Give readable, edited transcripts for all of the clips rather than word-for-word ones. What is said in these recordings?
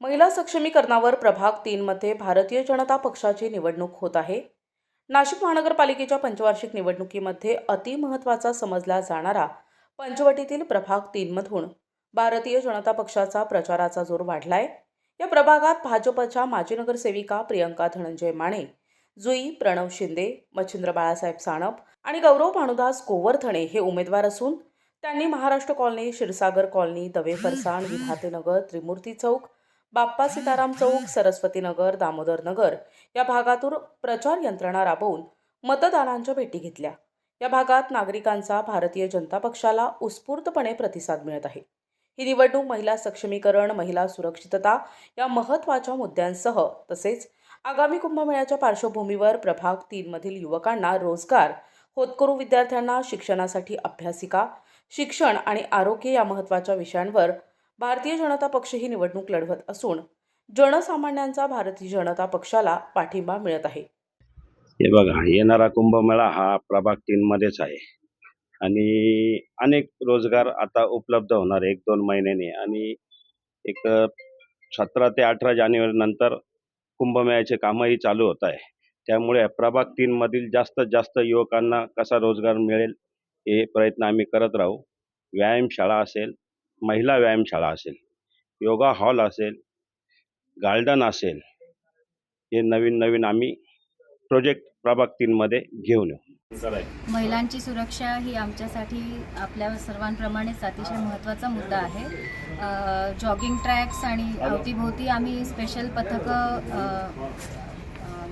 महिला सक्षमीकरणावर प्रभाग 3 मध्ये भारतीय जनता पक्षाची निवडणूक होत आहे। नाशिक महानगरपालिकेच्या पंचवार्षिक निवडणुकीमध्ये अतिमहत्त्वाचा समजला जाणारा पंचवटीतील प्रभाग 3 मधून भारतीय जनता पक्षाचा प्रचाराचा जोर वाढलाय। या प्रभागात भाजपच्या माजी नगरसेविका प्रियंका धनंजय माने, जुई प्रणव शिंदे, मच्छिंद्र बाळासाहेब सानप आणि गौरव भानुदास गोवर्धने हे उमेदवार असून त्यांनी महाराष्ट्र कॉलनी, क्षीरसागर कॉलनी, दवे फरसाण, विधातेनगर, त्रिमूर्ती चौक, बाप्पा सीताराम चौक, सरस्वती नगर, दामोदर नगर या भागातून प्रचार यंत्रणा राबवून मतदारांच्या भेटी घेतल्या। या भागात नागरिकांचा भारतीय जनता पक्षाला उत्स्फूर्तपणे प्रतिसाद मिळत आहे। ही निवडणूक महिला सक्षमीकरण, महिला सुरक्षितता या महत्त्वाच्या मुद्द्यांसह तसेच आगामी कुंभमेळ्याच्या पार्श्वभूमीवर प्रभाग 3 मधील युवकांना रोजगार, होतकरू विद्यार्थ्यांना शिक्षणासाठी अभ्यासिका, शिक्षण आणि आरोग्य या महत्त्वाच्या विषयांवर भारतीय जनता पक्ष ही निवडणूक लढवत असून जनसामान्यांचा भारतीय जनता पक्षाला पाठिंबा मिळत आहे। हे बघा, येणारा कुंभमेळा हा प्रभाग 3 मध्येच आहे आणि अनेक रोजगार आता उपलब्ध होणार 1-2 महिन्यांनी आणि एक 17 ते 18 जानेवारी नंतर कुंभमेळ्याचे कामही चालू होत आहे। त्यामुळे प्रभाग 3 मधील जास्तीत जास्त युवकांना कसा रोजगार मिळेल हे प्रयत्न आम्ही करत राहू। व्यायामशाळा असेल, महिला व्यायामशाळा असेल, योगा हॉल असेल, गार्डन असेल, हे नवीन आम्ही प्रोजेक्ट प्रभाग 3 मध्ये घेऊन येऊ। महिलांची सुरक्षा ही आमच्यासाठी आपल्या सर्वांप्रमाणेच अतिशय महत्त्वाचा मुद्दा आहे। जॉगिंग ट्रॅक्स आणि अवतीभोवती आम्ही स्पेशल पथकं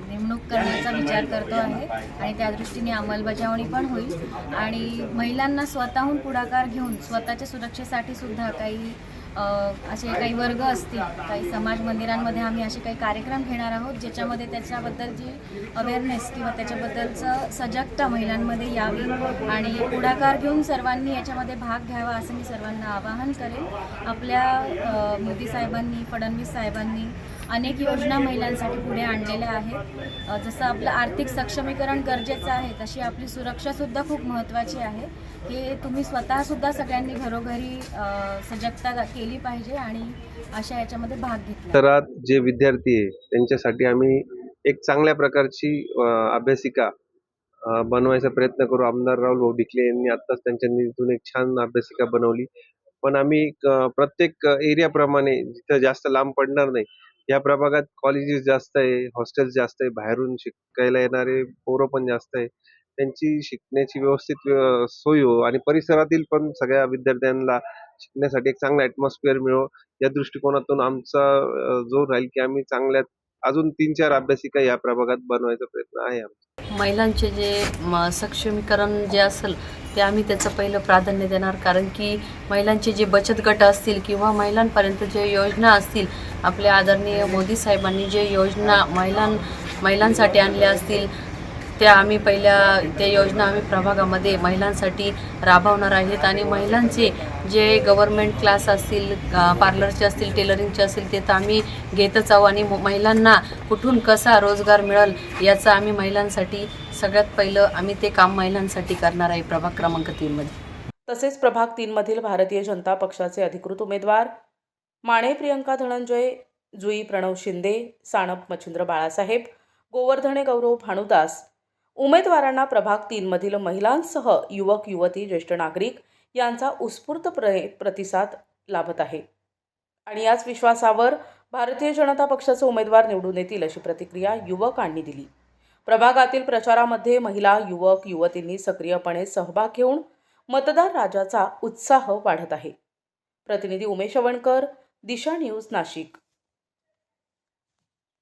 नेमणूक करण्याचा विचार करतो आहे आणि त्या दृष्टीने अंमलबजावणी पण होईल आणि महिलांना स्वतःहून पुढाकार घेऊन स्वतःच्या सुरक्षेसाठी सुद्धा काही असे काही वर्ग असतील, काही समाज मंदिरांमध्ये आम्ही असे काही कार्यक्रम घेणार आहोत ज्याच्यामध्ये त्याच्याबद्दलची अवेअरनेस किंवा त्याच्याबद्दलचं सजगता महिलांमध्ये यावी आणि पुढाकार घेऊन सर्वांनी याच्यामध्ये भाग घ्यावा असं मी सर्वांना आवाहन करेन। आपल्या मोदी साहेबांनी, फडणवीस साहेबांनी अनेक योजना महिलांसाठी पुढे आणलेल्या आहेत। जसं आपलं आर्थिक सक्षमीकरण गरजेचं आहे तशी आपली सुरक्षासुद्धा खूप महत्त्वाची आहे। हे तुम्ही स्वतःसुद्धा सगळ्यांनी घरोघरी सजगता केली पाहिजे आणि अशा याच्यामध्ये भाग घेतला। तर जे विद्यार्थी आहे त्यांच्यासाठी आम्ही एक चांगल्या प्रकारची अभ्यासिका बनवायचा प्रयत्न करू। आमदार राहुल भाऊ डिकले यांनी आत्ताच त्यांच्या निधीतून एक छान अभ्यासिका बनवली, पण आम्ही प्रत्येक एरियाप्रमाणे जिथं जास्त लांब पडणार नाही या प्रभागात कॉलेजेस जास्त आहे, हॉस्टेल्स जास्त आहे, बाहेरून शिकायला येणारे पोरं पण जास्त आहे, त्यांची शिकण्याची व्यवस्थित सोय हो आणि परिसरातील पण सगळ्या विद्यार्थ्यांना शिकण्यासाठी एक चांगला ॲटमॉस्फिअर मिळो या दृष्टिकोनातून आमचा जोर राहील की आम्ही चांगल्यात अजून 3-4 अभ्यासिका या प्रभागात बनवायचा प्रयत्न आहे आमचा। महिलांचे जे सक्षमीकरण जे असेल ते आम्ही त्याचं पहिलं प्राधान्य देणार, कारण की महिलांचे जे बचत गट असतील किंवा महिलांपर्यंत जे योजना असतील, आपल्या आदरणीय मोदी साहेबांनी जे योजना महिलांसाठी आणल्या असतील त्या आम्ही त्या योजना आम्ही प्रभागामध्ये महिलांसाठी राबवणार आहेत आणि महिलांचे जे गव्हर्नमेंट क्लास असतील, पार्लरचे असतील, टेलरिंगचे असतील ते तर आम्ही घेतच आहोत आणि महिलांना कुठून कसा रोजगार मिळेल याचं आम्ही महिलांसाठी सगळ्यात पहिलं आम्ही ते काम महिलांसाठी करणार आहे प्रभाग क्रमांक 3 मध्ये। तसेच प्रभाग 3 मधील भारतीय जनता पक्षाचे अधिकृत उमेदवार माने प्रियंका धनंजय, जुई प्रणव शिंदे, सानप मच्छिंद्र बाळासाहेब, गोवर्धने गौरव भानुदास उमेदवारांना प्रभाग 3 मधील महिलांसह युवक युवती, ज्येष्ठ नागरिक यांचा उत्स्फूर्त प्रतिसाद लाभत आहे आणि याच विश्वासावर भारतीय जनता पक्षाचे उमेदवार निवडून येतील अशी प्रतिक्रिया युवकांनी दिली। प्रभागातील प्रचारामध्ये महिला, युवक युवतींनी सक्रियपणे सहभाग घेऊन मतदार राजाचा उत्साह वाढत आहे। प्रतिनिधी उमेश अवणकर, दिशा न्यूज, नाशिक।